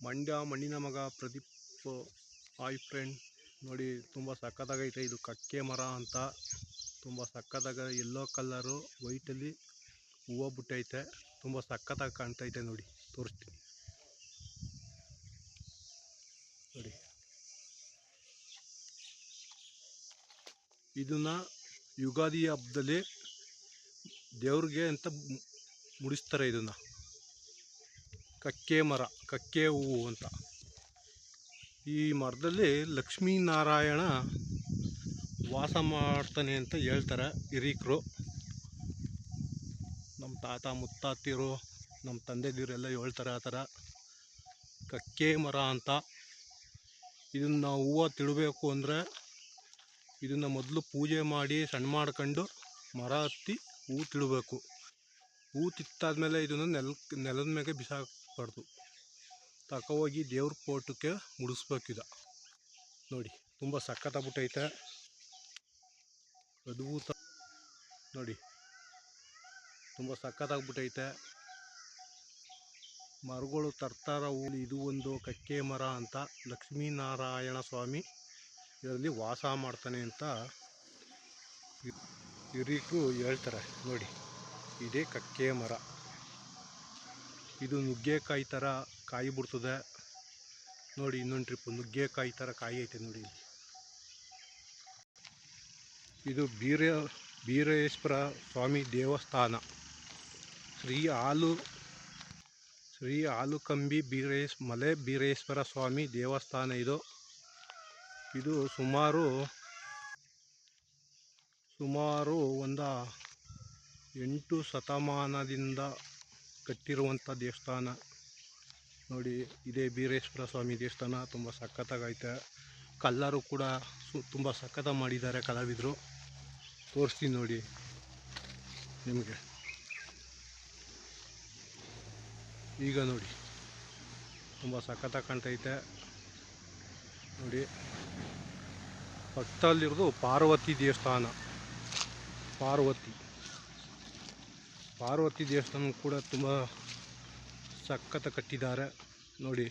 ಮಂಡ್ಯ ಮಣ್ಣಿನ ಮಗ Pradeep. Hi friend, ನೋಡಿ ತುಂಬ ಸಕ್ಕತ್ತಾಗೈತೆ. ಇದು ಕಕ್ಕೆ ಮರ ಅಂತ, ತುಂಬ ಸಕ್ಕತ್ತಾಗ ಯೆಲ್ಲೋ ಕಲರು ವೈಟಲ್ಲಿ ಹೂವು ಬಿಟ್ಟೈತೆ. ತುಂಬ ಸಕ್ಕತ್ತಾಗಿ ಕಾಣ್ತೈತೆ. ನೋಡಿ ತೋರಿಸ್ತೀನಿ ನೋಡಿ. ಇದನ್ನ ಯುಗಾದಿ ಹಬ್ಬದಲ್ಲಿ ದೇವ್ರಿಗೆ ಅಂತ ಮುಡಿಸ್ತಾರೆ. ಇದನ್ನ ಕಕ್ಕೆ ಮರ, ಕಕ್ಕೆ ಹೂವು ಅಂತ. ಈ ಮರದಲ್ಲಿ ಲಕ್ಷ್ಮೀನಾರಾಯಣ ವಾಸ ಮಾಡ್ತಾನೆ ಅಂತ ಹೇಳ್ತಾರೆ ಹಿರೀಕರು. ನಮ್ಮ ತಾತ ಮುತ್ತಾತಿರು, ನಮ್ಮ ತಂದೆದಿರೆಲ್ಲ ಹೇಳ್ತಾರೆ ಆ ಥರ. ಕಕ್ಕೆ ಮರ ಅಂತ. ಇದನ್ನು ಹೂವು ತಿಳಬೇಕು ಅಂದರೆ ಇದನ್ನು ಮೊದಲು ಪೂಜೆ ಮಾಡಿ ಸಣ್ಣ ಮಾಡ್ಕೊಂಡು ಮರ ಹತ್ತಿ ಹೂವು ತಿಳಬೇಕು. ಹೂವು ತಿತ್ತಾದ್ಮೇಲೆ ಇದನ್ನು ನೆಲದ ಮೇಲೆ ಬಿಸಾಕಬಾರ್ದು, ತಗೋಗಿ ದೇವ್ರ ಫೋಟೋಕ್ಕೆ ಮುಡಿಸ್ಬೇಕಿದ. ನೋಡಿ ತುಂಬ ಸಕ್ಕತ್ತಾಗ್ಬಿಟ್ಟೈತೆ, ಅದ್ಭುತ. ನೋಡಿ ತುಂಬ ಸಕ್ಕತ್ತಾಗ್ಬಿಟ್ಟೈತೆ. ಮರಗಳು ತರ್ತಾರ ಹೂ. ಇದು ಒಂದು ಕಕ್ಕೆ ಮರ ಅಂತ. ಲಕ್ಷ್ಮೀನಾರಾಯಣ ಸ್ವಾಮಿ ಇದರಲ್ಲಿ ವಾಸ ಮಾಡ್ತಾನೆ ಅಂತ ಹಿರೀಕರು ಹೇಳ್ತಾರೆ. ನೋಡಿ ಇದೇ ಕಕ್ಕೆ ಮರ. ಇದು ನುಗ್ಗೆಕಾಯಿ ಥರ ಕಾಯಿ ಬಿಡ್ತದೆ. ನೋಡಿ ಇನ್ನೊಂದು ಟ್ರಿಪ್ಪು ನುಗ್ಗೆಕಾಯಿ ಥರ ಕಾಯಿ ಐತೆ ನೋಡಿ. ಇದು ಬೀರೇಶ್ವರ ಸ್ವಾಮಿ ದೇವಸ್ಥಾನ. ಶ್ರೀ ಹಾಲುಕಂಬಿ ಮಲೆ ಬೀರೇಶ್ವರ ಸ್ವಾಮಿ ದೇವಸ್ಥಾನ ಇದು. ಇದು ಸುಮಾರು ಒಂದು 8 ಶತಮಾನದಿಂದ ಕಟ್ಟಿರುವಂಥ ದೇವಸ್ಥಾನ. ನೋಡಿ ಇದೇ ಬೀರೇಶ್ವರ ಸ್ವಾಮಿ ದೇವಸ್ಥಾನ. ತುಂಬ ಸಕ್ಕತ್ತಾಗೈತೆ. ಕಲ್ಲರು ಕೂಡ ತುಂಬ ಸಕ್ಕತ್ತಾಗಿ ಮಾಡಿದ್ದಾರೆ ಕಲಾವಿದರು. ತೋರಿಸ್ತೀನಿ ನೋಡಿ ನಿಮಗೆ. ಈಗ ನೋಡಿ ತುಂಬ ಸಕ್ಕತ್ತಾಗಿ ಕಾಣ್ತೈತೆ. ನೋಡಿ ಪಕ್ಕದಲ್ಲಿರೋದು ಪಾರ್ವತಿ ದೇವಸ್ಥಾನ. ಪಾರ್ವತಿ ದೇವಸ್ಥಾನ ಕೂಡ ತುಂಬ ಸಕ್ಕತ್ತ ಕಟ್ಟಿದ್ದಾರೆ. ನೋಡಿ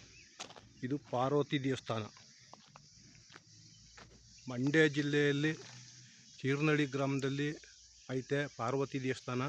ಇದು ಪಾರ್ವತಿ ದೇವಸ್ಥಾನ. ಮಂಡ್ಯ ಜಿಲ್ಲೆಯಲ್ಲಿ ಚೀರ್ನಳ್ಳಿ ಗ್ರಾಮದಲ್ಲಿ ಐತೆ ಪಾರ್ವತಿ ದೇವಸ್ಥಾನ.